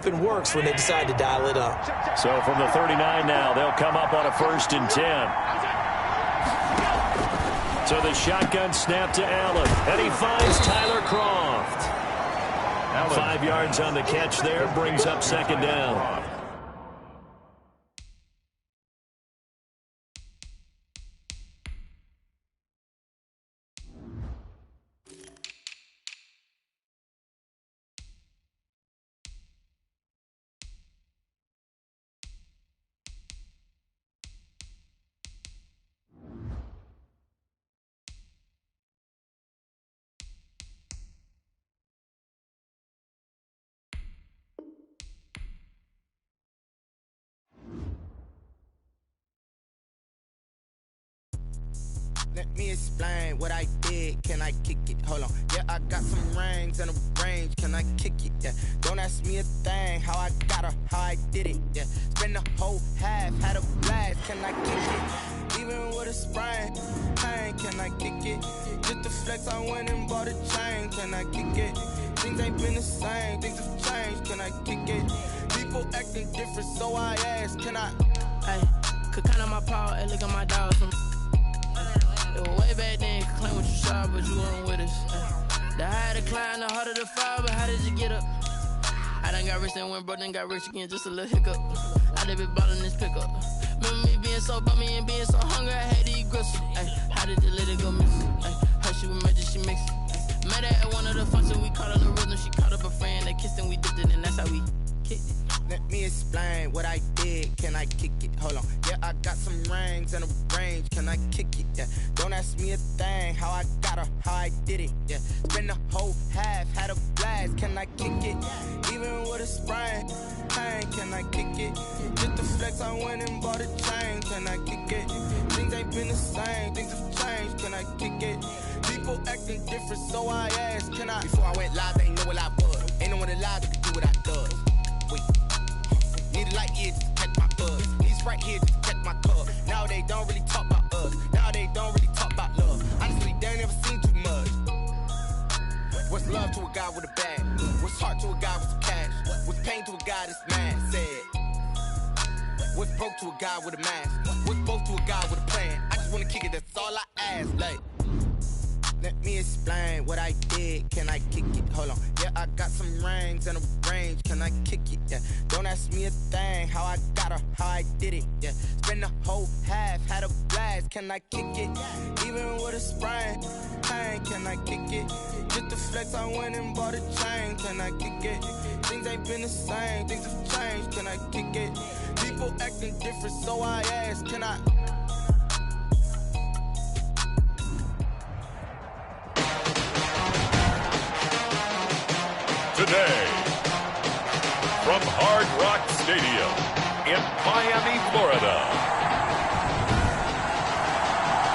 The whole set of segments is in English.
It works when they decide to dial it up. So from the 39 now, they'll come up on a 1st and 10. So the shotgun snap to Allen, and he finds Tyler Croft. 5 yards on the catch there, brings up 2nd down. Let me explain what I did. Can I kick it? Hold on. Yeah, I got some rings and a range. Can I kick it? Yeah. Don't ask me a thing. How I got her, how I did it. Yeah. Spend the whole half, had a blast. Can I kick it? Even with a sprain, pain. Can I kick it? Just to flex, I went and bought a chain. Can I kick it? Things ain't been the same. Things have changed. Can I kick it? People acting different, so I ask. Can I? Hey, could count on my power and look at my dogs from. It was way back then, could claim what you saw, but you weren't with us. The higher the climb, the harder the fall, but how did you get up? I done got rich and went broke, then got rich again, just a little hiccup. I done been ballin' this pickup. Remember me being so bummy and being so hungry, I had to eat gristle. How did you let it go miss? Her she was magic, she mixed it. Met her at one of the functions, we caught her the rhythm. She caught up a friend, they kissed and we dipped it, and that's how we kicked it. Let me explain what I did. Can I kick it? Hold on. Yeah, I got some rings and a range. Can I kick it? Yeah. Don't ask me a thing. How I got her, how I did it. Yeah. Spend the whole half, had a blast. Can I kick it? Even with a sprain, pain. Can I kick it? Just to flex, I went and bought a chain. Can I kick it? Things ain't been the same. Things have changed. Can I kick it? People acting different, so I asked. Can I? Before I went live, they ain't know what I was. Ain't no one alive that could do what I does. Wait. Need a light here just to catch my buzz. He's right here just to catch my cup. Now they don't really talk about us. Now they don't really talk about love. Honestly, they ain't never seen too much. What's love to a guy with a bag? What's heart to a guy with some cash? What's pain to a guy that's mad? Said. What's broke to a guy with a mask? What's both to a guy with a plan? I just wanna kick it, that's all I ask. Like, let me explain what I did. Can I kick it? Hold on. Yeah, I got some rings and a range. Can I kick it? Yeah. Don't ask me a thing. How I got her, how I did it. Yeah. Spend the whole half, had a blast. Can I kick it? Even with a sprain, pain. Can I kick it? Just to flex, I went and bought a chain. Can I kick it? Things ain't been the same. Things have changed. Can I kick it? People acting different, so I ask. Can I? Today, from Hard Rock Stadium in Miami, Florida,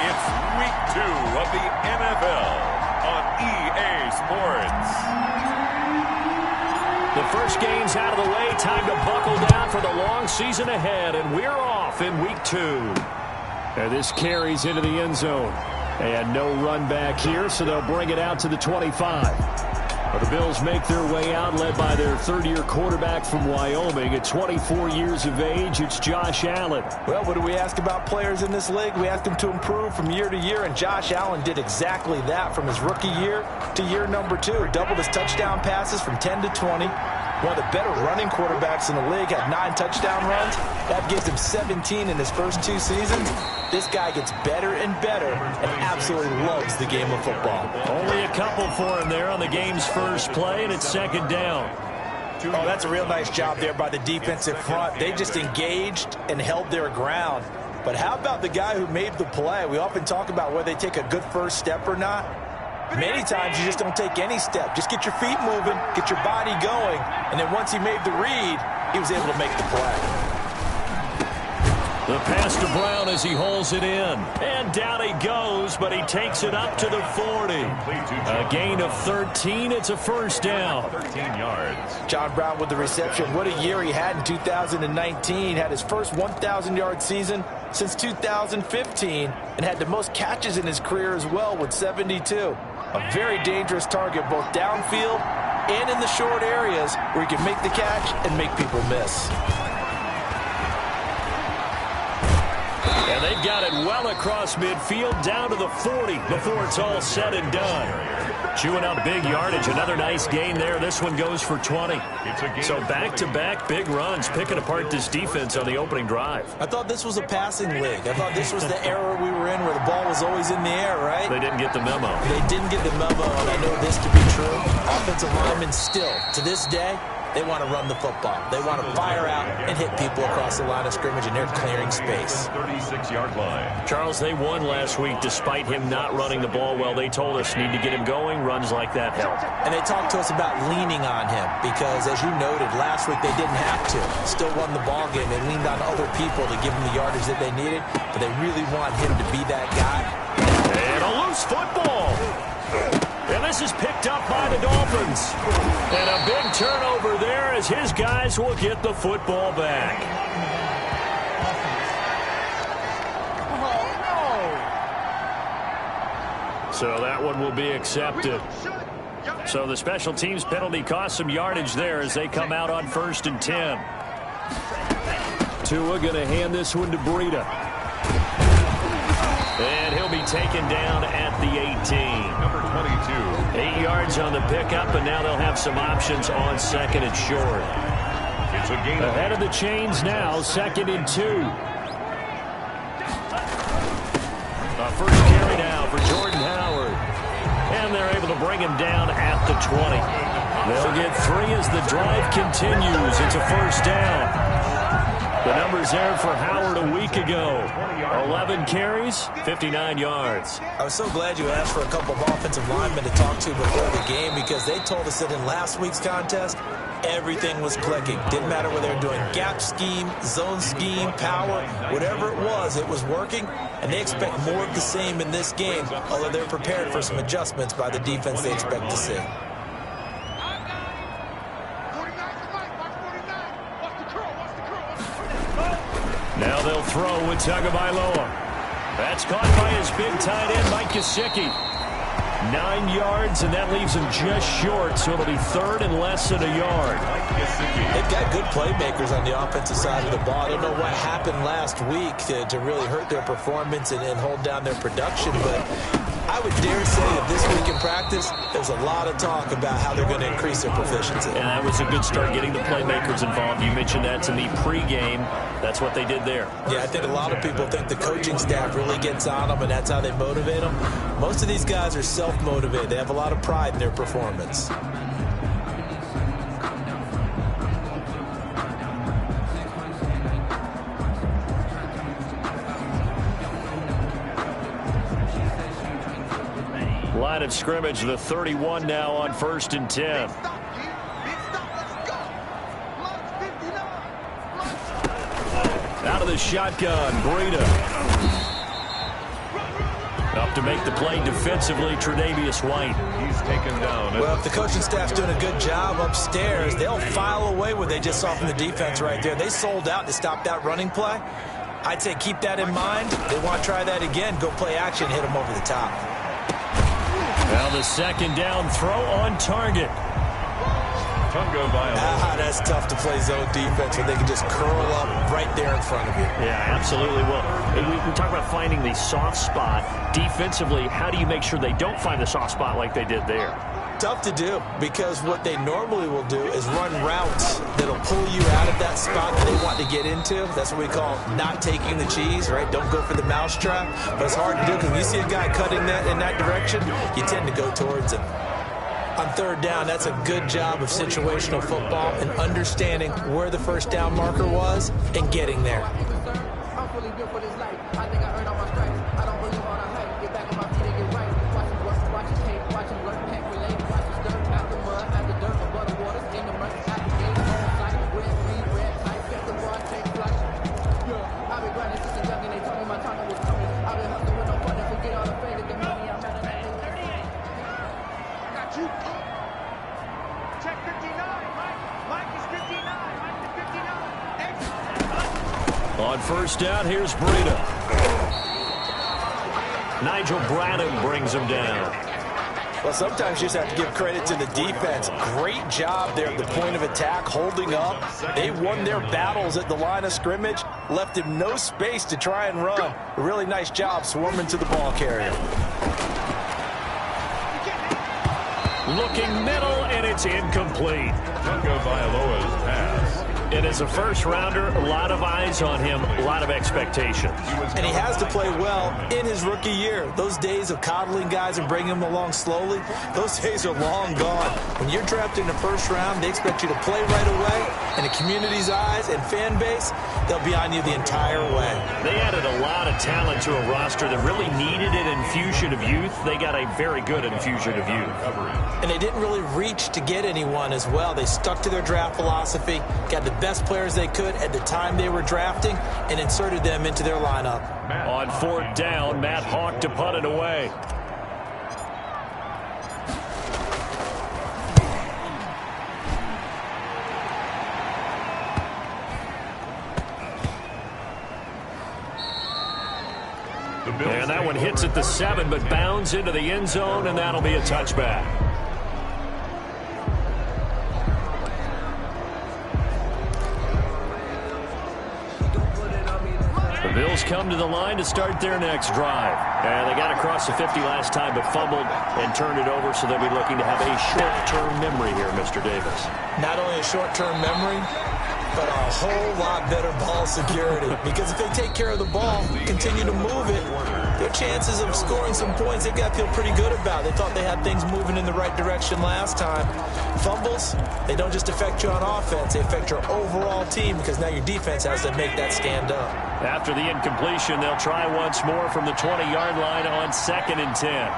it's Week 2 of the NFL on EA Sports. The first game's out of the way. Time to buckle down for the long season ahead, and we're off in Week 2. And this carries into the end zone. And no run back here, so they'll bring it out to the 25. The Bills make their way out, led by their third-year quarterback from Wyoming. At 24 years of age, it's Josh Allen. Well, what do we ask about players in this league? We ask them to improve from year to year, and Josh Allen did exactly that from his rookie year to year number 2. Doubled his touchdown passes from 10 to 20. One of the better running quarterbacks in the league, had 9 touchdown runs. That gives him 17 in his first 2 seasons. This guy gets better and better and absolutely loves the game of football. Only a couple for him there on the game's first play, and it's 2nd down. Oh, that's a real nice job there by the defensive front. They just engaged and held their ground. But how about the guy who made the play? We often talk about whether they take a good first step or not. Many times you just don't take any step. Just get your feet moving, get your body going, and then once he made the read, he was able to make the play. The pass to Brown as he holds it in. And down he goes, but he takes it up to the 40. A gain of 13. It's a first down. 13 yards. John Brown with the reception. What a year he had in 2019. Had his first 1,000-yard season since 2015 and had the most catches in his career as well with 72. A very dangerous target both downfield and in the short areas where he can make the catch and make people miss. And they've got it well across midfield down to the 40 before it's all said and done. Chewing up big yardage. Another nice gain there. This one goes for 20. So back-to-back big runs, picking apart this defense on the opening drive. I thought this was a passing league. I thought this was the era we were in where the ball was always in the air, right? They didn't get the memo. They didn't get the memo, and I know this to be true. Offensive linemen still, to this day, they want to run the football. They want to fire out and hit people across the line of scrimmage, and they're clearing space. 36-yard line. Charles, they won last week despite him not running the ball well. They told us need to get him going. Runs like that help. And they talked to us about leaning on him because, as you noted, last week they didn't have to. Still won the ball game. They leaned on other people to give them the yardage that they needed, but they really want him to be that guy. And a loose football. And this is picked up by the Dolphins. And a big turnover there as his guys will get the football back. So that one will be accepted. So the special teams penalty cost some yardage there as they come out on 1st and 10. Tua going to hand this one to Breida. And he'll be taken down at the 18. Number 22. 8 yards on the pickup, and now they'll have some options on 2nd and short. It's a gain. Ahead of the chains now, 2nd and 2. A first carry now for Jordan Howard. And they're able to bring him down at the 20. They'll get 3 as the drive continues. It's a first down. The numbers there for Howard a week ago. 11 carries, 59 yards. I was so glad you asked for a couple of offensive linemen to talk to before the game because they told us that in last week's contest, everything was clicking. Didn't matter whether they were doing gap scheme, zone scheme, power, whatever it was working. And they expect more of the same in this game, although they're prepared for some adjustments by the defense they expect to see. Now they'll throw with Tagovailoa. That's caught by his big tight end, Mike Gesicki. 9 yards, and that leaves him just short, so it'll be 3rd and less than a yard. They've got good playmakers on the offensive side of the ball. I don't know what happened last week to really hurt their performance and hold down their production, but I would dare say that this week in practice, there's a lot of talk about how they're going to increase their proficiency. And that was a good start, getting the playmakers involved. You mentioned that to me pregame. That's what they did there. Yeah, I think a lot of people think the coaching staff really gets on them, and that's how they motivate them. Most of these guys are self-motivated. They have a lot of pride in their performance. Line of scrimmage, the 31 now on 1st and 10. Out of the shotgun, Breida. Up to make the play defensively, Tre'Davious White. He's taken down. Well, if the coaching staff's doing a good job upstairs, they'll file away what they just saw from the defense right there. They sold out to stop that running play. I'd say keep that in mind. They want to try that again. Go play action, hit them over the top. Now the 2nd down throw on target. That's tough to play zone defense when they can just curl up right there in front of you. Yeah, absolutely. Well, we talk about finding the soft spot. Defensively, how do you make sure they don't find the soft spot like they did there? Tough to do because what they normally will do is run routes that'll pull you out of that spot that they want to get into. That's what we call not taking the cheese, right? Don't go for the mousetrap. But it's hard to do because when you see a guy cutting that in that direction, you tend to go towards him. On 3rd down, that's a good job of situational football and understanding where the first down marker was and getting there. On 1st down, here's Breida. Nigel Bradham brings him down. Well, sometimes you just have to give credit to the defense. Great job there at the point of attack, holding up. They won their battles at the line of scrimmage, left him no space to try and run. A really nice job swarming to the ball carrier. Looking middle, and it's incomplete. Tunga Vailoa's pass. And as a first-rounder, a lot of eyes on him, a lot of expectations. And he has to play well in his rookie year. Those days of coddling guys and bringing them along slowly, those days are long gone. When you're drafted in the first round, they expect you to play right away. And the community's eyes and fan base, they'll be on you the entire way. They added a lot of talent to a roster that really needed an infusion of youth. They got a very good infusion of youth. And they didn't really reach to get anyone as well. They stuck to their draft philosophy, got the best players they could at the time they were drafting, and inserted them into their lineup. On fourth down, Matt Hawk to punt it away. And that one hits at the 7, but bounds into the end zone, and that'll be a touchback. The Bills come to the line to start their next drive. And they got across the 50 last time, but fumbled and turned it over, so they'll be looking to have a short-term memory here, Mr. Davis. Not only a short-term memory, but a whole lot better ball security. Because if they take care of the ball, continue to move it, their chances of scoring some points, they've got to feel pretty good about. They thought they had things moving in the right direction last time. Fumbles, they don't just affect you on offense, they affect your overall team, because now your defense has to make that stand up. After the incompletion, they'll try once more from the 20-yard line on 2nd and 10.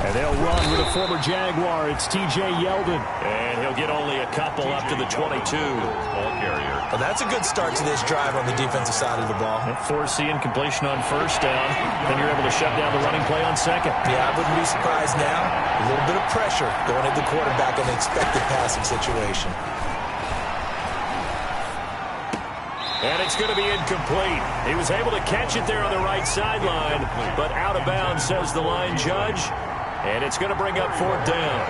And they'll run with a former Jaguar. It's T.J. Yeldon. And he'll get only a couple up to the 22. Ball carrier. Well, that's a good start to this drive on the defensive side of the ball. Force the incompletion on first down. Then you're able to shut down the running play on second. Yeah, I wouldn't be surprised now. A little bit of pressure going at the quarterback in an expected passing situation. And it's going to be incomplete. He was able to catch it there on the right sideline, but out of bounds, says the line judge. And it's going to bring up 4th down.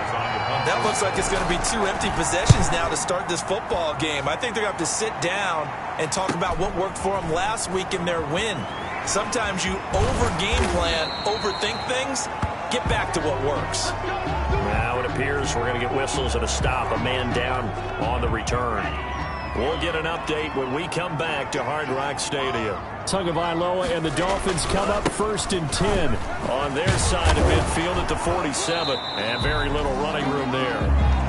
That looks like it's going to be 2 empty possessions now to start this football game. I think they're going to have to sit down and talk about what worked for them last week in their win. Sometimes you over-game plan, overthink things, get back to what works. Now it appears we're going to get whistles and a stop, a man down on the return. We'll get an update when we come back to Hard Rock Stadium. Tunga Vailoa and the Dolphins come up 1st and 10 on their side of midfield at the 47. And very little running room there.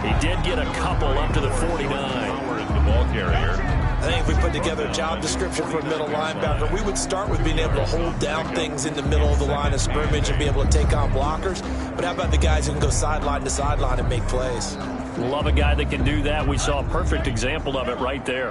He did get a couple up to the 49. Howard is the ball carrier. I think if we put together a job description for a middle linebacker, we would start with being able to hold down things in the middle of the line of scrimmage and be able to take on blockers. But how about the guys who can go sideline to sideline and make plays? Love a guy that can do that. We saw a perfect example of it right there.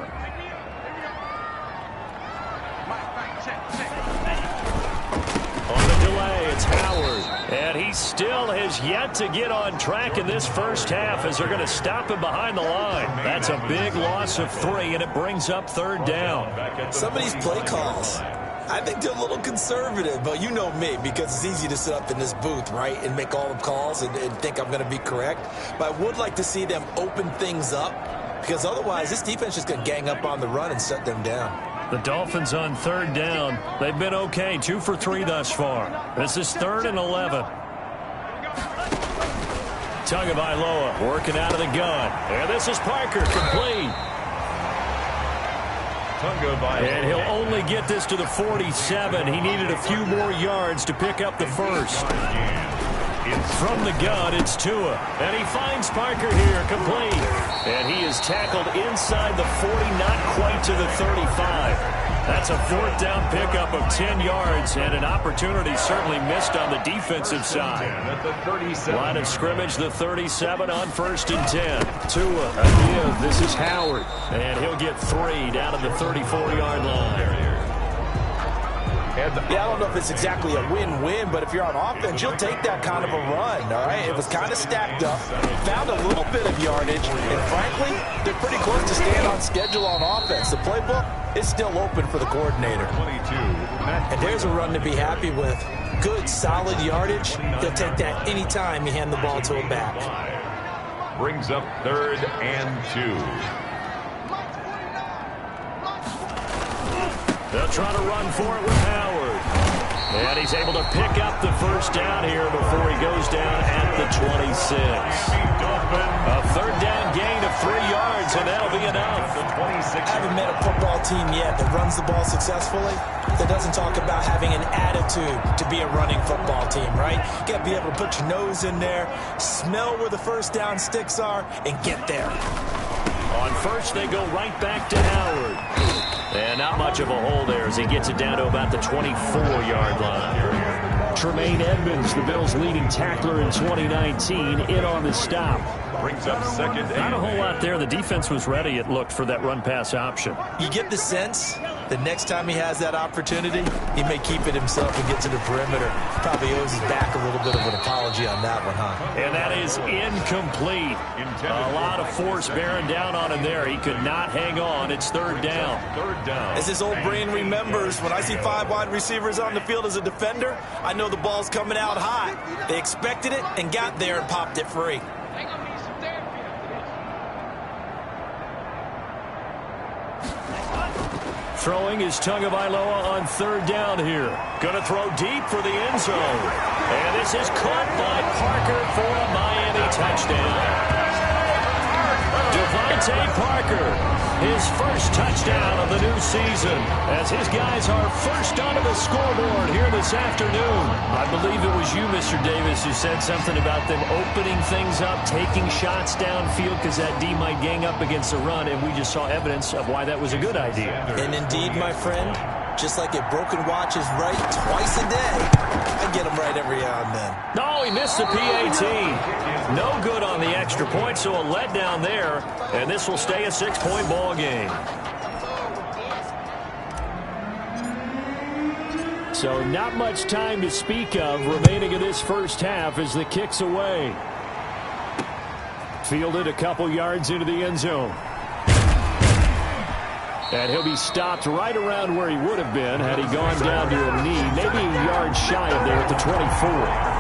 On the delay, it's Howard. And he still has yet to get on track in this first half as they're going to stop him behind the line. That's a big loss of 3, and it brings up 3rd down. Some of these play calls, I think they're a little conservative, but you know me, because it's easy to sit up in this booth, right, and make all the calls and think I'm going to be correct. But I would like to see them open things up, because otherwise this defense is just going to gang up on the run and shut them down. The Dolphins on 3rd down. They've been okay, 2 for 3 thus far. This is 3rd and 11. Tunga Vailoa working out of the gun. And this is Parker, complete. And he'll only get this to the 47. He needed a few more yards to pick up the first. From the gun, it's Tua. And he finds Parker here, complete. And he is tackled inside the 40, not quite to the 35. That's a 4th down pickup of 10 yards, and an opportunity certainly missed on the defensive side. Line of scrimmage, the 37 on 1st and 10. Tua, again, this is Howard. And he'll get 3 down at the 34-yard line. Yeah, I don't know if it's exactly a win-win, but if you're on offense, you'll take that kind of a run, all right? It was kind of stacked up, found a little bit of yardage, and frankly, they're pretty close to staying on schedule on offense. The playbook is still open for the coordinator. And there's a run to be happy with. good, solid yardage, he'll take that anytime you hand the ball to a back. Brings up 3rd and 2. They'll try to run for it with Howard. And he's able to pick up the first down here before he goes down at the 26. A 3rd down gain of 3 yards, and that'll be enough. I haven't met a football team yet that runs the ball successfully that doesn't talk about having an attitude to be a running football team, right? You got to be able to put your nose in there, smell where the first down sticks are, and get there. On first, they go right back to Howard. And not much of a hole there as he gets it down to about the 24-yard line. Tremaine Edmonds, the Bills' leading tackler in 2019, in on the stop. Brings up 2nd and Not a whole lot there. The defense was ready, it looked, for that run-pass option. You get the sense that next time he has that opportunity, he may keep it himself and get to the perimeter. Probably owes his back a little bit of an apology on that one, huh? And that is incomplete. A lot of force bearing down on him there. He could not hang on. It's 3rd down. As his old brain remembers, when I see 5 wide receivers on the field as a defender, I know the ball's coming out hot. They expected it and got there and popped it free. Throwing is Tagovailoa on 3rd down here. Going to throw deep for the end zone. And this is caught by Parker for a Miami touchdown. Devontae Parker, his first touchdown of the new season, as his guys are first onto the scoreboard here this afternoon. I believe it was you, Mr. Davis, who said something about them opening things up, taking shots downfield because that D might gang up against the run, and we just saw evidence of why that was a good idea. And indeed, my friend, just like a broken watch is right twice a day, I get them right every now and then. No, he missed the PAT. No good on the extra point, so a letdown there, and this will stay a 6-point ball game. So not much time to speak of remaining in this first half as the kick's away. Fielded a couple yards into the end zone. And he'll be stopped right around where he would have been had he gone down to a knee, maybe a yard shy of there at the 24.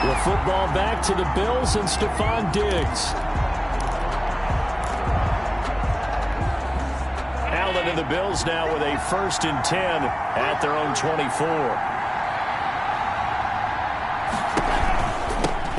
The football back to the Bills and Stephon Diggs. Allen and the Bills now with a 1st and 10 at their own 24.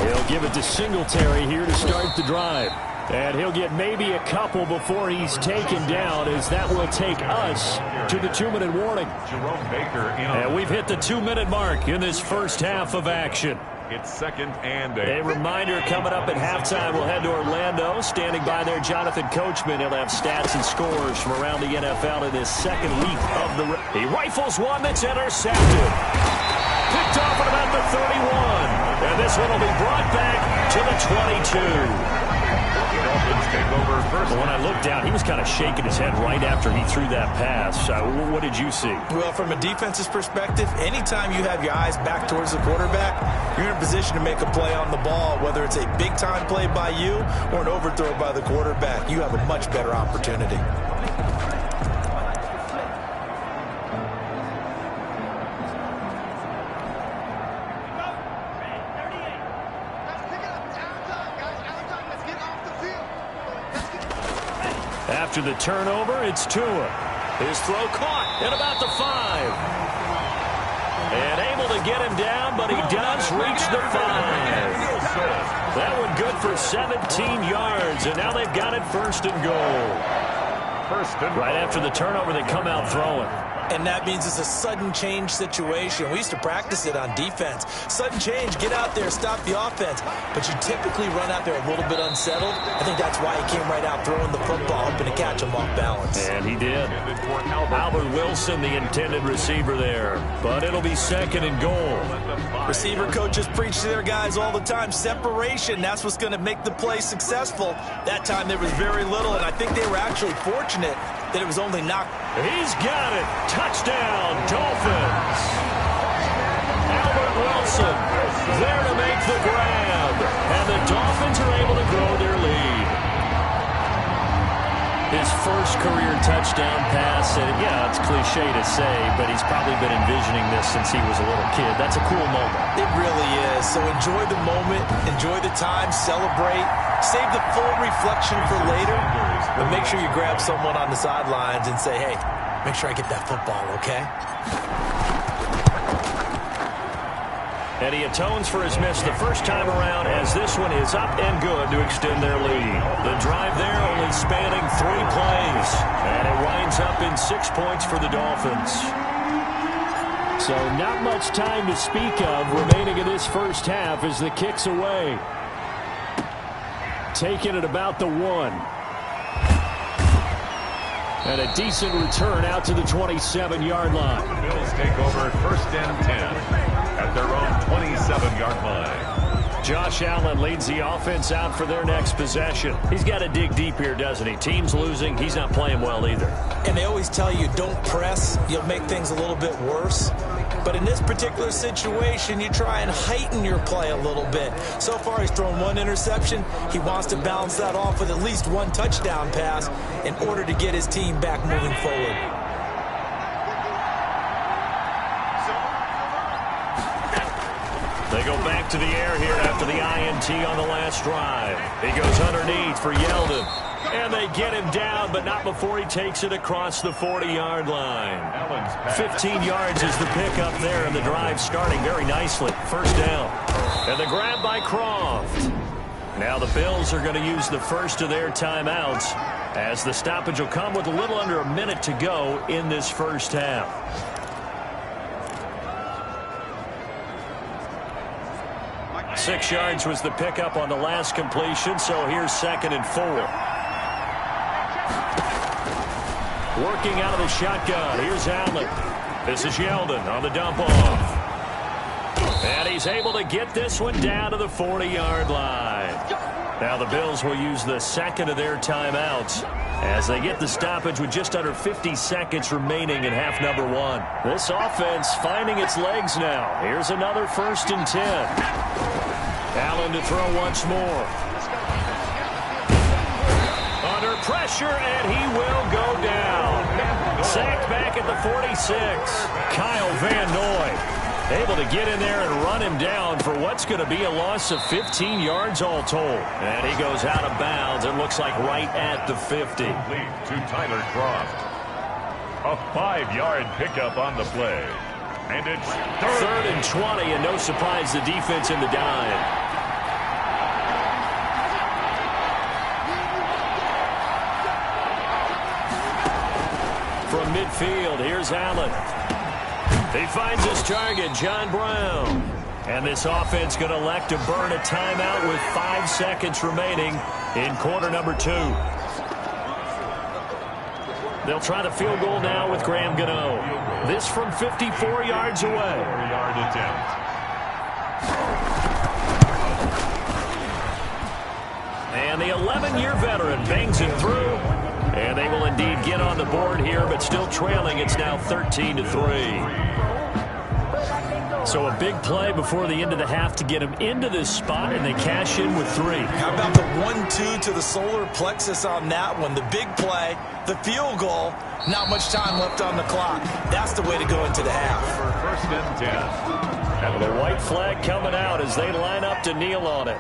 He'll give it to Singletary here to start the drive. And he'll get maybe a couple before he's taken down, as that will take us to the 2-minute warning. Jerome Baker in on. And we've hit the 2-minute mark in this first half of action. It's 2nd and 8. A reminder coming up at halftime, we'll head to Orlando. Standing by there, Jonathan Coachman. He'll have stats and scores from around the NFL in this second week of the... He rifles one that's intercepted. Picked off at about the 31. And this one will be brought back to the 22. But when I looked down, he was kind of shaking his head right after he threw that pass. What did you see? Well, from a defense's perspective, anytime you have your eyes back towards the quarterback, you're in a position to make a play on the ball, whether it's a big-time play by you or an overthrow by the quarterback. You have a much better opportunity. After the turnover, it's Tua. His throw caught at about the 5. And able to get him down, but he does reach the 5. That one good for 17 yards, and now they've got it 1st and goal. Right after the turnover, they come out throwing. And that means it's a sudden change situation. We used to practice it on defense. Sudden change, get out there, stop the offense. But you typically run out there a little bit unsettled. I think that's why he came right out throwing the football, hoping to catch him off balance. And he did. Albert Wilson, the intended receiver there. But it'll be 2nd and goal. Receiver coaches preach to their guys all the time. Separation, that's what's going to make the play successful. That time there was very little, and I think they were actually fortunate that it was only knocked. He's got it. Touchdown, Dolphins. Albert Wilson there to make the grab. And the Dolphins are able to grow their lead. His his first career touchdown pass. And, yeah, it's cliche to say, but he's probably been envisioning this since he was a little kid. That's a cool moment. It really is. So enjoy the moment, enjoy the time, celebrate, save the full reflection for later, but make sure you grab someone on the sidelines and say, hey, make sure I get that football, okay? And he atones for his miss the first time around as this one is up and good to extend their lead. The drive there only spanning 3 plays. And it winds up in 6 points for the Dolphins. So not much time to speak of remaining in this first half as the kick's away. Taken at about the 1. And a decent return out to the 27-yard line. The Bills take over 1st and 10 at their own 27-yard line. Josh Allen leads the offense out for their next possession. He's got to dig deep here, doesn't he? Team's losing. He's not playing well either. And they always tell you don't press. You'll make things a little bit worse. But in this particular situation, you try and heighten your play a little bit. So far, he's thrown 1 interception. He wants to balance that off with at least 1 touchdown pass in order to get his team back moving forward. They go back to the air here after the INT on the last drive. He goes underneath for Yeldon. And they get him down, but not before he takes it across the 40-yard line. 15 yards is the pickup there, and the drive starting very nicely. First down. And the grab by Croft. Now the Bills are going to use the first of their timeouts as the stoppage will come with a little under a minute to go in this first half. Six yards was the pickup on the last completion, so here's 2nd and 4. Working out of the shotgun. Here's Allen. This is Yeldon on the dump off. And he's able to get this one down to the 40-yard line. Now the Bills will use the second of their timeouts as they get the stoppage with just under 50 seconds remaining in half number 1. This offense finding its legs now. Here's another 1st and 10. Allen to throw once more. Under pressure, and he will go down. Sacked back at the 46. Kyle Van Noy able to get in there and run him down for what's going to be a loss of 15 yards all told. And he goes out of bounds. It looks like right at the 50. Lead to Tyler Croft. A 5-yard pickup on the play. And it's 3rd and 20, and no surprise the defense in the dive. From midfield, here's Allen. He finds his target, John Brown. And this offense going to elect to burn a timeout with 5 seconds remaining in quarter number 2. They'll try the field goal now with Graham Gano. This from 54 yards away. 4-yard attempt. And the 11-year veteran bangs it through. And they will indeed get on the board here, but still trailing. It's now 13-3. So a big play before the end of the half to get them into this spot, and they cash in with 3. How about the 1-2 to the solar plexus on that one? The big play, the field goal, not much time left on the clock. That's the way to go into the half. For 1st and 10. And the white flag coming out as they line up to kneel on it.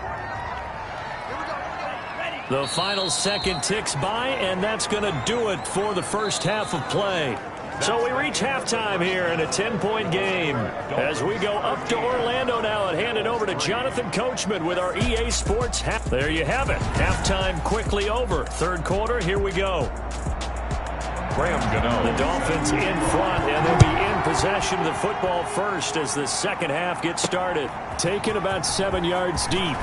The final second ticks by, and that's going to do it for the first half of play. So we reach halftime here in a 10-point game as we go up to Orlando now and hand it over to Jonathan Coachman with our EA Sports half. There you have it. Halftime quickly over. 3rd quarter, here we go. Graham Gano. The Dolphins in front, and they'll be in possession of the football first as the second half gets started. Taken about 7 yards deep.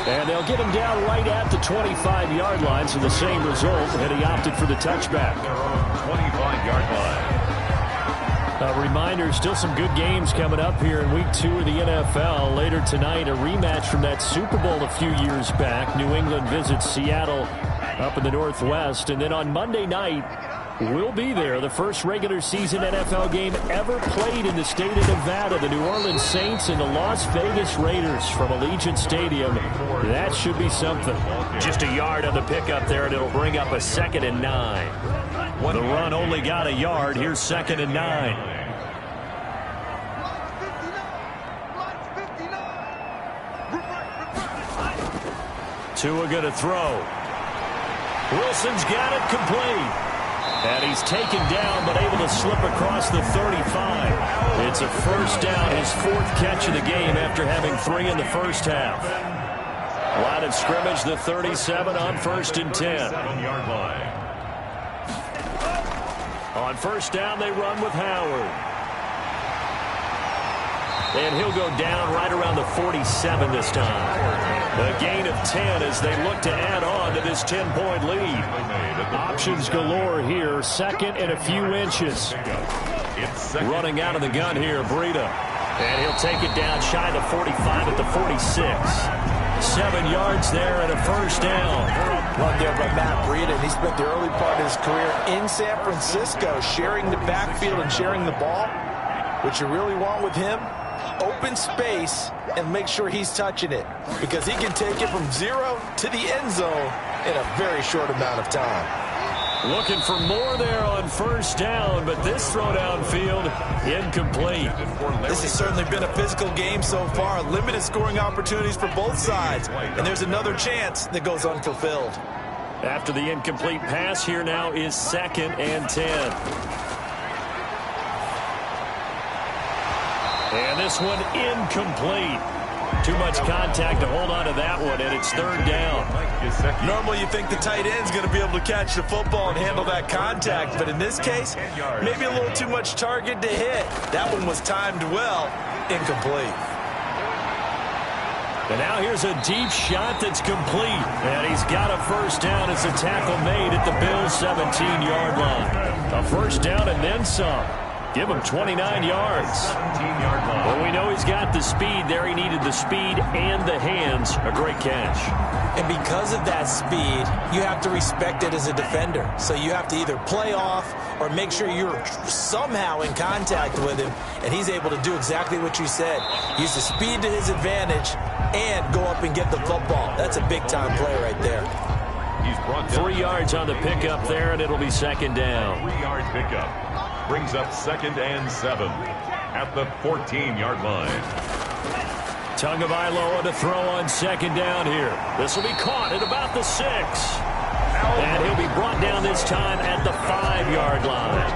And they'll get him down right at the 25-yard line, so the same result, and he opted for the touchback. Their own 25-yard line. A reminder, still some good games coming up here in Week 2 of the NFL. Later tonight, a rematch from that Super Bowl a few years back. New England visits Seattle up in the Northwest. And then on Monday night, we'll be there. The first regular season NFL game ever played in the state of Nevada. The New Orleans Saints and the Las Vegas Raiders from Allegiant Stadium That should be something. Just a yard on the pickup there, and it'll bring up a 2nd and 9. The run only got a yard. Here's 2nd and 9. Tua going to throw. Wilson's got it complete. And he's taken down, but able to slip across the 35. It's a first down, his 4th catch of the game after having 3 in the first half. Line of scrimmage, the 37 on 1st and 10. On first down, they run with Howard. And he'll go down right around the 47 this time. A gain of 10 as they look to add on to this 10-point lead. Options galore here. 2nd and a few inches. Running out of the gun here, Breida. And he'll take it down shy of 45 at the 46. 7 yards there and a first down. Run there by Matt Breida, and he spent the early part of his career in San Francisco sharing the backfield and sharing the ball. What you really want with him, open space and make sure he's touching it, because he can take it from 0 to the end zone in a very short amount of time. Looking for more there on first down, but this throw downfield incomplete. This has certainly been a physical game so far. Limited scoring opportunities for both sides, and there's another chance that goes unfulfilled. After the incomplete pass, here now is 2nd and 10. And this one incomplete. Too much contact to hold on to that one, and it's 3rd down. Normally you think the tight end's going to be able to catch the football and handle that contact, but in this case, maybe a little too much target to hit. That one was timed well, incomplete. And now here's a deep shot that's complete, and he's got a first down as a tackle made at the Bills' 17-yard line. A first down and then some. Give him 29 yards. Well, we know he's got the speed there. He needed the speed and the hands. A great catch. And because of that speed, you have to respect it as a defender. So you have to either play off or make sure you're somehow in contact with him. And he's able to do exactly what you said. Use the speed to his advantage and go up and get the football. That's a big-time play right there. He's brought 3 yards on the pickup there, and it'll be 2nd down. 3-yard pickup. Brings up 2nd and 7 at the 14-yard line. Tagovailoa to throw on 2nd down here. This will be caught at about the 6. And he'll be brought down this time at the 5-yard line.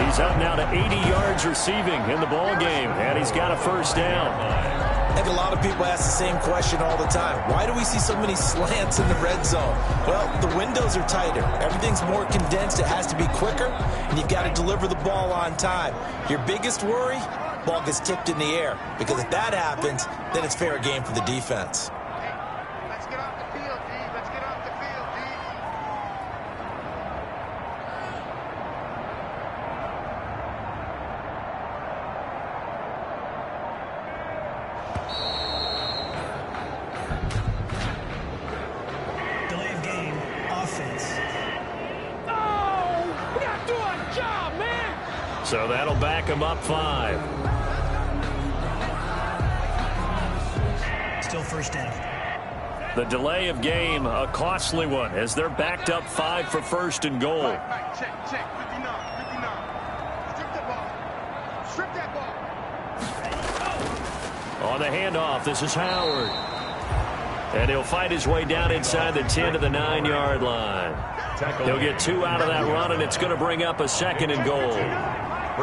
He's up now to 80 yards receiving in the ball game, and he's got a first down. I think a lot of people ask the same question all the time. Why do we see so many slants in the red zone? Well, the windows are tighter. Everything's more condensed. It has to be quicker, and you've got to deliver the ball on time. Your biggest worry, ball gets tipped in the air, because if that happens, then it's fair game for the defense. Let's get off the field, D. Let's get off the field, D. Delay of game, offense. Oh, we got to do our job, man. So that'll back him up 5. Still first down. The delay of game, a costly one, as they're backed up 5 for 1st and goal. Right, check, 59, 59. Strip that ball. On the handoff, this is Howard. And he'll fight his way down inside the 10 to the 9-yard line. He'll get 2 out of that run, and it's going to bring up a 2nd and goal.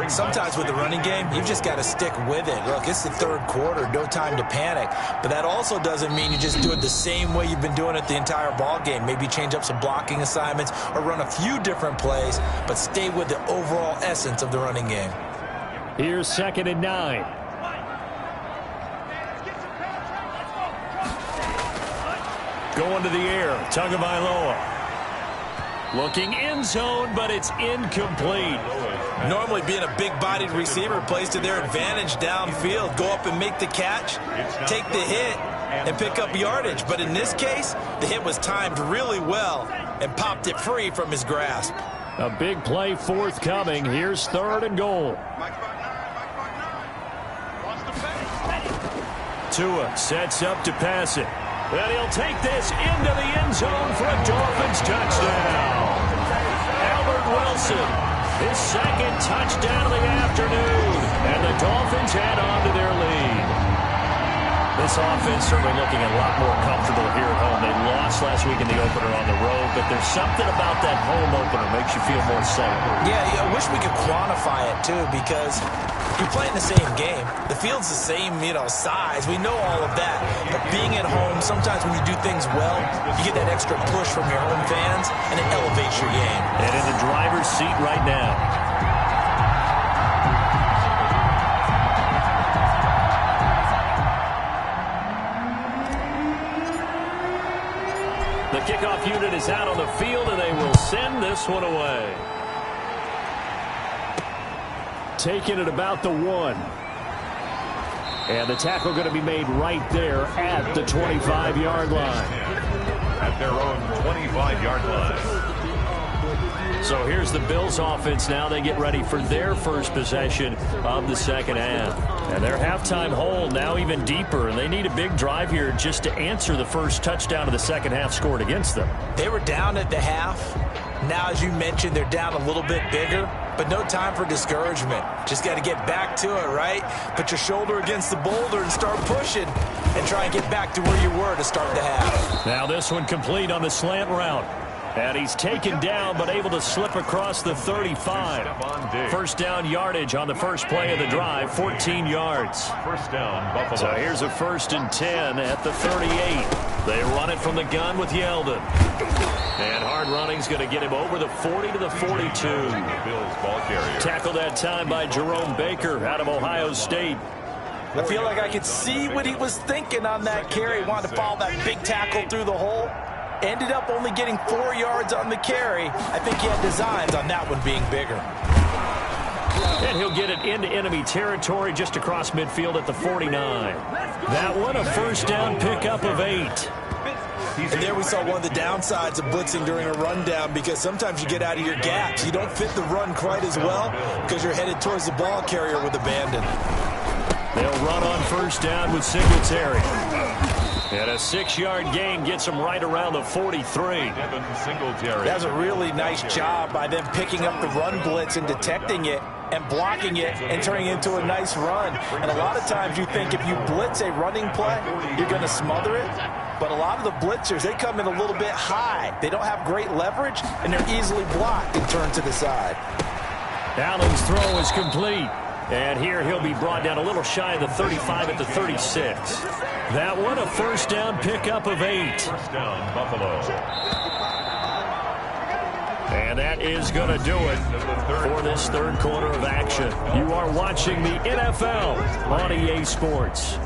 Sometimes with the running game, you've just got to stick with it. Look, it's the 3rd quarter, no time to panic. But that also doesn't mean you just do it the same way you've been doing it the entire ball game. Maybe change up some blocking assignments or run a few different plays, but stay with the overall essence of the running game. Here's 2nd and 9. Going to the air, Tagovailoa. Looking end zone, but it's incomplete. Normally being a big-bodied receiver plays to their advantage downfield. Go up and make the catch, take the hit, and pick up yardage. But in this case, the hit was timed really well and popped it free from his grasp. A big play forthcoming. Here's 3rd and goal. Tua sets up to pass it. And he'll take this into the end zone for a Dolphins touchdown. Albert Wilson, his second touchdown of the afternoon. And the Dolphins head on to their lead. This offense certainly looking a lot more comfortable here at home. They lost last week in the opener on the road, but there's something about that home opener makes you feel more settled. Yeah, I wish we could quantify it, too, because you're playing the same game. The field's the same, size. We know all of that. But being at home, sometimes when you do things well, you get that extra push from your home fans, and it elevates your game. And in the driver's seat right now. The kickoff unit is out on the field, and they will send this one away. Taking it about the 1. And the tackle going to be made right there at the 25-yard line. At their own 25-yard line. So here's the Bills offense now. They get ready for their first possession of the second half. And their halftime hole now even deeper, and they need a big drive here just to answer the first touchdown of the second half scored against them. They were down at the half. Now, as you mentioned, they're down a little bit bigger, but no time for discouragement. Just got to get back to it, right? Put your shoulder against the boulder and start pushing and try and get back to where you were to start the half. Now this one complete on the slant route. And he's taken down, but able to slip across the 35. First down yardage on the first play of the drive, 14 yards. First down, Buffalo. So here's a 1st and 10 at the 38. They run it from the gun with Yeldon. And hard running's going to get him over the 40 to the 42. Bills ball carrier. Tackled that time by Jerome Baker out of Ohio State. I feel like I could see what he was thinking on that carry. Wanted to follow that big tackle through the hole. Ended up only getting 4 yards on the carry. I think he had designs on that one being bigger. And he'll get it into enemy territory just across midfield at the 49. That one a first down pickup of 8. And there we saw one of the downsides of blitzing during a rundown, because sometimes you get out of your gaps. You don't fit the run quite as well because you're headed towards the ball carrier with abandon. They'll run on first down with Singletary. And a 6-yard gain gets him right around the 43. That's a really nice job by them picking up the run blitz and detecting it and blocking it and turning it into a nice run. And a lot of times you think if you blitz a running play, you're going to smother it. But a lot of the blitzers, they come in a little bit high. They don't have great leverage, and they're easily blocked and turned to the side. Allen's throw is complete. And here he'll be brought down a little shy of the 35 at the 36. That one a first down pickup of 8. First down, Buffalo. And that is going to do it for this third quarter of action. You are watching the NFL on EA Sports.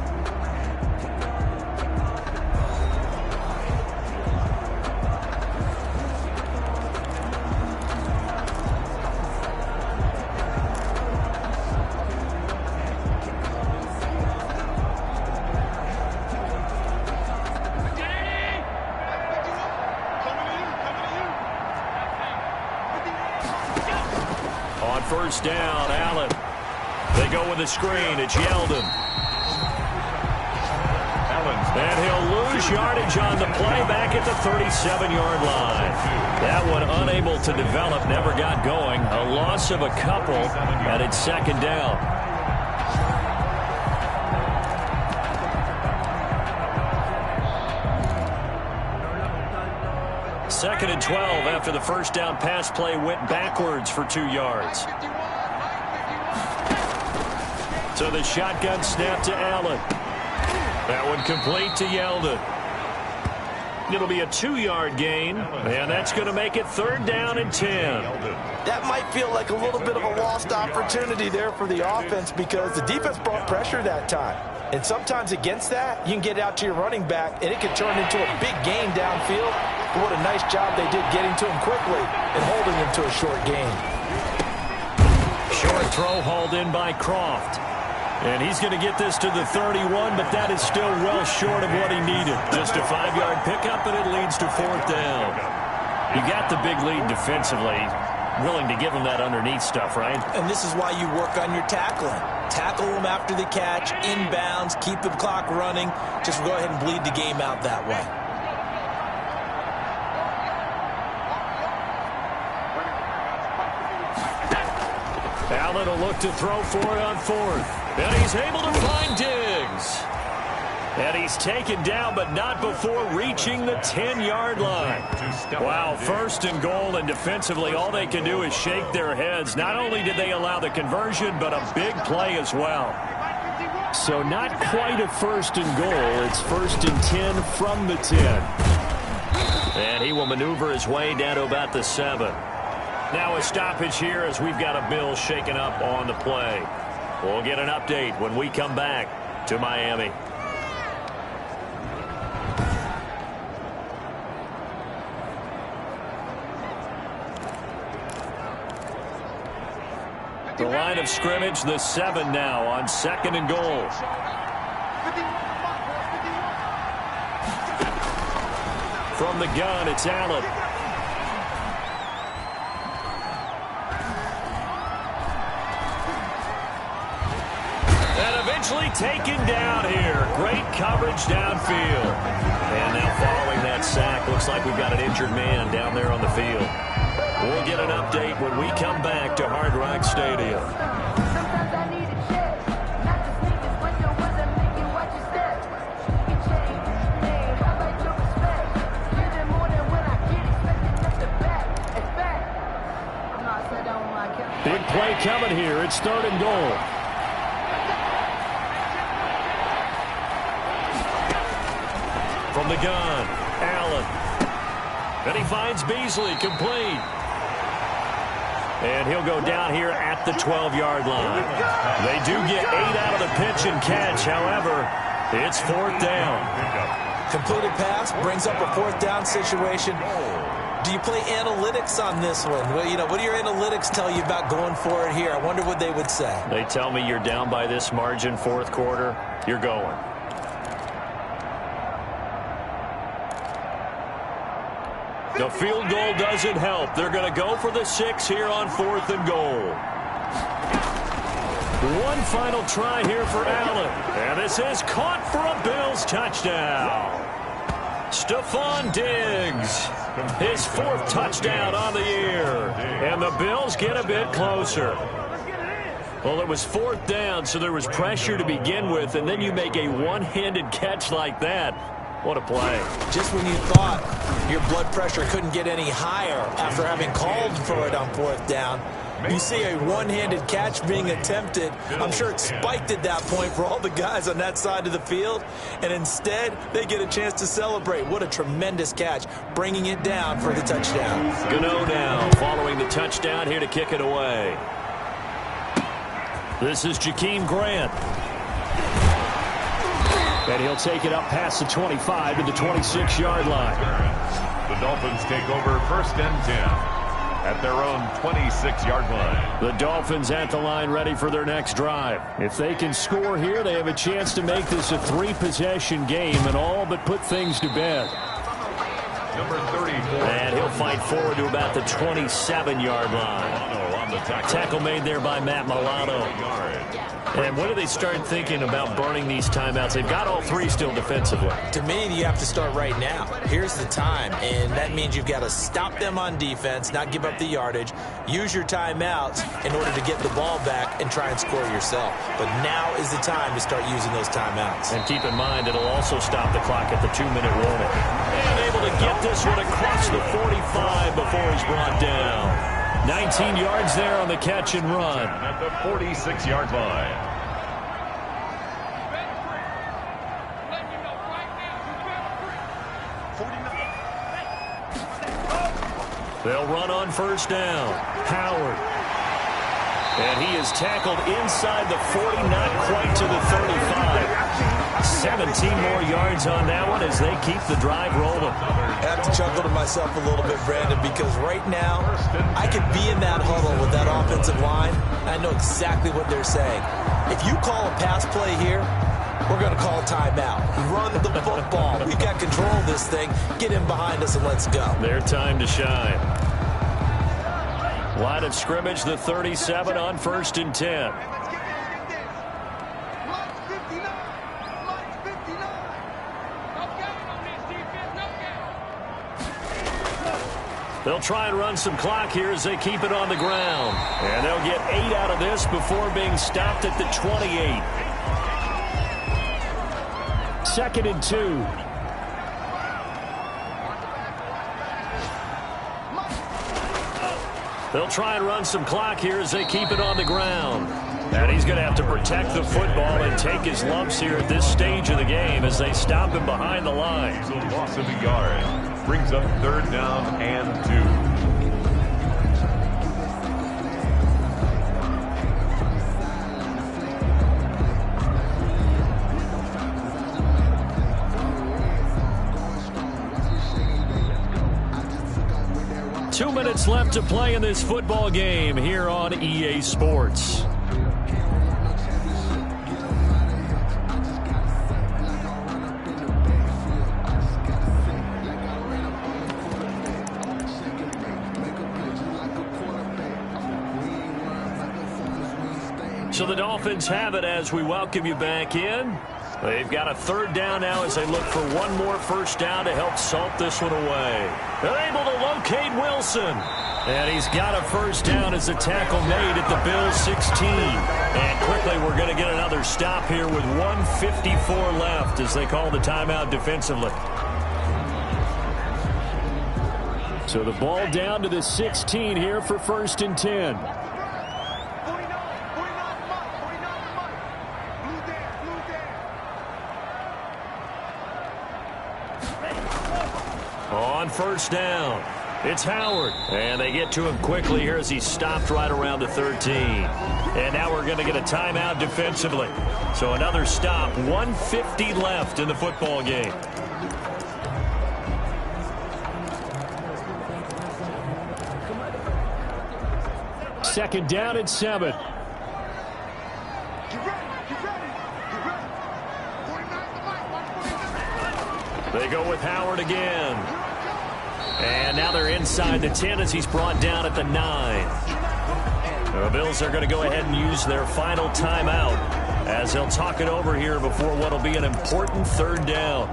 First down, Allen. They go with a screen. It's Yeldon. And he'll lose yardage on the play back at the 37-yard line. That one unable to develop, never got going. A loss of a couple, and it's second down. Second and 12 after the first down pass play went backwards for 2 yards. So the shotgun snap to Allen. That one complete to Yeldon. It'll be a 2-yard gain, and that's going to make it third down and 10. That might feel like a little bit of a lost opportunity there for the offense, because the defense brought pressure that time. And sometimes against that, you can get out to your running back, and it could turn into a big gain downfield. But what a nice job they did getting to him quickly and holding him to a short gain. Short throw hauled in by Croft. And he's going to get this to the 31, but that is still well short of what he needed. Just a 5-yard pickup, and it leads to fourth down. You got the big lead defensively. willing to give them that underneath stuff, right? And this is why you work on your tackling. Tackle them after the catch, inbounds, keep the clock running. Just go ahead and bleed the game out that way. Allen will look to throw for it on fourth. And he's able to find Diggs. And he's taken down, but not before reaching the 10-yard line. Wow, first and goal, and defensively, all they can do is shake their heads. Not only did they allow the conversion, but a big play as well. So not quite a first and goal. It's first and 10 from the 10. And he will maneuver his way down to about the 7. Now a stoppage here as we've got a Bill shaken up on the play. We'll get an update when we come back to Miami. The line of scrimmage, the 7 now on second and goal. From the gun, it's Allen. And eventually taken down here. Great coverage downfield. And now following that sack, looks like we've got an injured man down there on the field. We'll get an update when we come back to Hard Rock Stadium. Big play coming here. It's third and goal. From the gun, Allen. And he finds Beasley, complete. And he'll go down here at the 12-yard line. They do get 8 out of the pitch and catch. However, it's fourth down. Completed pass brings up a fourth down situation. Do you play analytics on this one? Well, you know, what do your analytics tell you about going for it here? I wonder what they would say. They tell me you're down by this margin fourth quarter, you're going. The field goal doesn't help. They're going to go for the 6 here on fourth and goal. One final try here for Allen. And this is caught for a Bills touchdown. Stephon Diggs, his 4th touchdown on the year. And the Bills get a bit closer. Well, it was fourth down, so there was pressure to begin with, and then you make a one-handed catch like that. What a play. Just when you thought your blood pressure couldn't get any higher after having called for it on fourth down, you see a one-handed catch being attempted. I'm sure it spiked at that point for all the guys on that side of the field, and instead they get a chance to celebrate. What a tremendous catch, bringing it down for the touchdown. Gano now following the touchdown here to kick it away. This is Jakeem Grant. And he'll take it up past the 25 to the 26-yard line. The Dolphins take over first and 10 at their own 26-yard line. The Dolphins at the line ready for their next drive. If they can score here, they have a chance to make this a 3-possession game and all but put things to bed. Number 34. And he'll fight forward to about the 27-yard line. Tackle made there by Matt Milano. And what do they start thinking about burning these timeouts? They've got all 3 still defensively. To me, you have to start right now. Here's the time, and that means you've got to stop them on defense, not give up the yardage, use your timeouts in order to get the ball back and try and score yourself. But now is the time to start using those timeouts. And keep in mind, it'll also stop the clock at the 2-minute warning. And able to get this one across the 45 before he's brought down. 19 yards there on the catch and run. At the 46-yard line. They'll run on first down. Howard. And he is tackled inside the 40, not quite to the 35. 17 more yards on that one as they keep the drive rolling. I have to chuckle to myself a little bit, Brandon, because right now I could be in that huddle with that offensive line. I know exactly what they're saying. If you call a pass play here, we're going to call a timeout. Run the football. We've got control of this thing. Get in behind us and let's go. Their time to shine. Line of scrimmage, the 37 on 1st and 10. They'll try and run some clock here as they keep it on the ground. And they'll get 8 out of this before being stopped at the 28. 2nd and 2. They'll try and run some clock here as they keep it on the ground. And he's going to have to protect the football and take his lumps here at this stage of the game as they stop him behind the line. So loss of a yard brings up 3rd down and 2. 2 minutes left to play in this football game here on EA Sports. So the Dolphins have it as we welcome you back in. They've got a 3rd down now as they look for one more 1st down to help salt this one away. They're able to locate Wilson. And he's got a 1st down as the tackle made at the Bills 16. And quickly we're going to get another stop here with 1:54 left as they call the timeout defensively. So the ball down to the 16 here for 1st and 10. On 1st down, it's Howard. And they get to him quickly here as he's stopped right around the 13. And now we're going to get a timeout defensively. So another stop, 1:50 left in the football game. Second down and 7. They go with Howard again. And now they're inside the 10 as he's brought down at the 9. The Bills are going to go ahead and use their final timeout as they'll talk it over here before what will be an important 3rd down.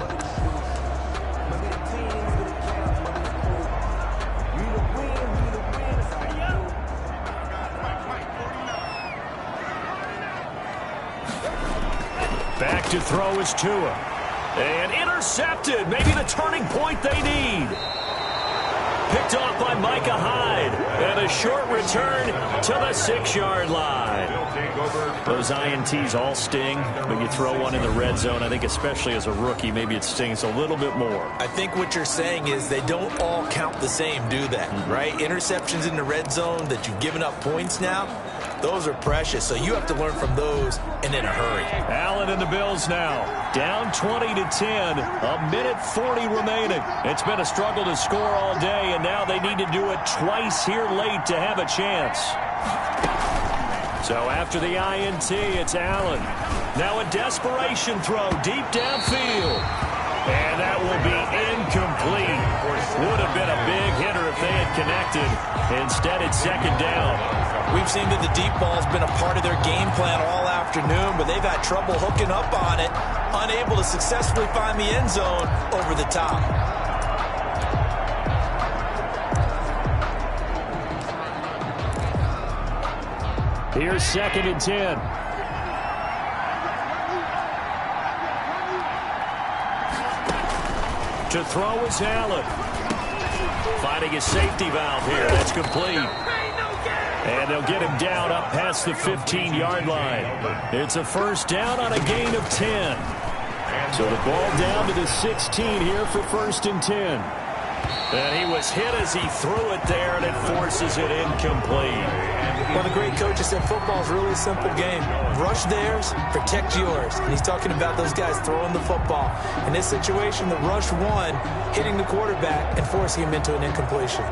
Back to throw is Tua. And intercepted. Maybe the turning point they need. Picked off by Micah Hyde. And a short return to the 6-yard line. Those INTs all sting, but you throw one in the red zone. I think especially as a rookie, maybe it stings a little bit more. I think what you're saying is they don't all count the same, do they? Right? Interceptions in the red zone that you've given up points now, those are precious. So you have to learn from those and in a hurry. Allen and the Bills now down 20-10. A minute 40 remaining. It's been a struggle to score all day, and now they need to do it twice here late to have a chance. So after the INT, it's Allen. Now a desperation throw deep downfield. And that will be incomplete. Would have been a big hitter if they had connected. Instead, it's 2nd down. We've seen that the deep ball's been a part of their game plan all afternoon, but they've had trouble hooking up on it, unable to successfully find the end zone over the top. Here's 2nd and 10. To throw is Allen. Finding a safety valve here. That's complete. And they'll get him down up past the 15-yard line. It's a 1st down on a gain of 10. So the ball down to the 16 here for 1st and 10. And he was hit as he threw it there, and it forces it incomplete. One of the great coaches said football's really a simple game. Rush theirs, protect yours. And he's talking about those guys throwing the football. In this situation, the rush one, hitting the quarterback and forcing him into an incompletion.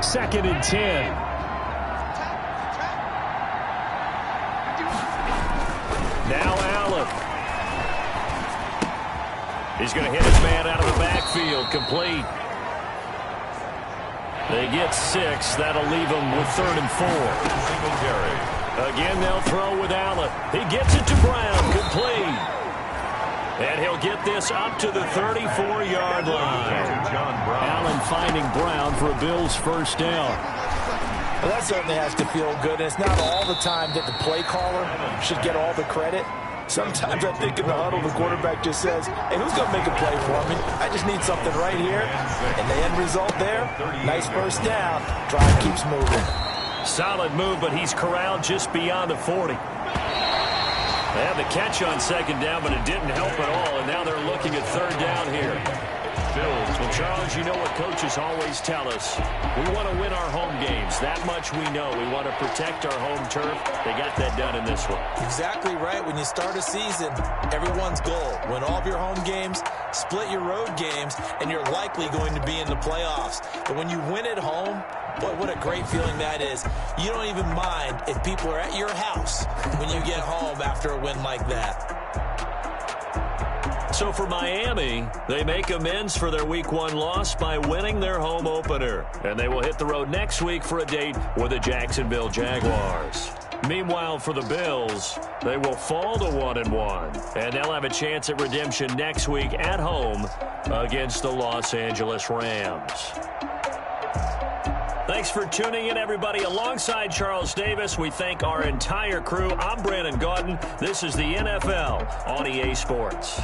Second and 10. Now Allen. He's going to hit his man out of the backfield. Complete. They get 6. That'll leave them with 3rd and 4. Again, they'll throw with Allen. He gets it to Brown. Complete. And he'll get this up to the 34-yard line. Allen finding Brown for a Bills first down. Well, that certainly has to feel good. And it's not all the time that the play caller should get all the credit. Sometimes I think in the huddle, the quarterback just says, hey, who's going to make a play for me? I just need something right here. And the end result there, nice first down. Drive keeps moving. Solid move, but he's corralled just beyond the 40. They had the catch on 2nd down, but it didn't help at all. And now they're looking at 3rd down here. Well, Charles, you know what coaches always tell us. We want to win our home games. That much we know. We want to protect our home turf. They got that done in this one. Exactly right. When you start a season, everyone's goal. Win all of your home games, split your road games, and you're likely going to be in the playoffs. But when you win at home, boy, what a great feeling that is. You don't even mind if people are at your house when you get home after a win like that. So for Miami, they make amends for their Week 1 loss by winning their home opener. And they will hit the road next week for a date with the Jacksonville Jaguars. Meanwhile, for the Bills, they will fall to 1-1. And they'll have a chance at redemption next week at home against the Los Angeles Rams. Thanks for tuning in, everybody. Alongside Charles Davis, we thank our entire crew. I'm Brandon Gaudin. This is the NFL on EA Sports.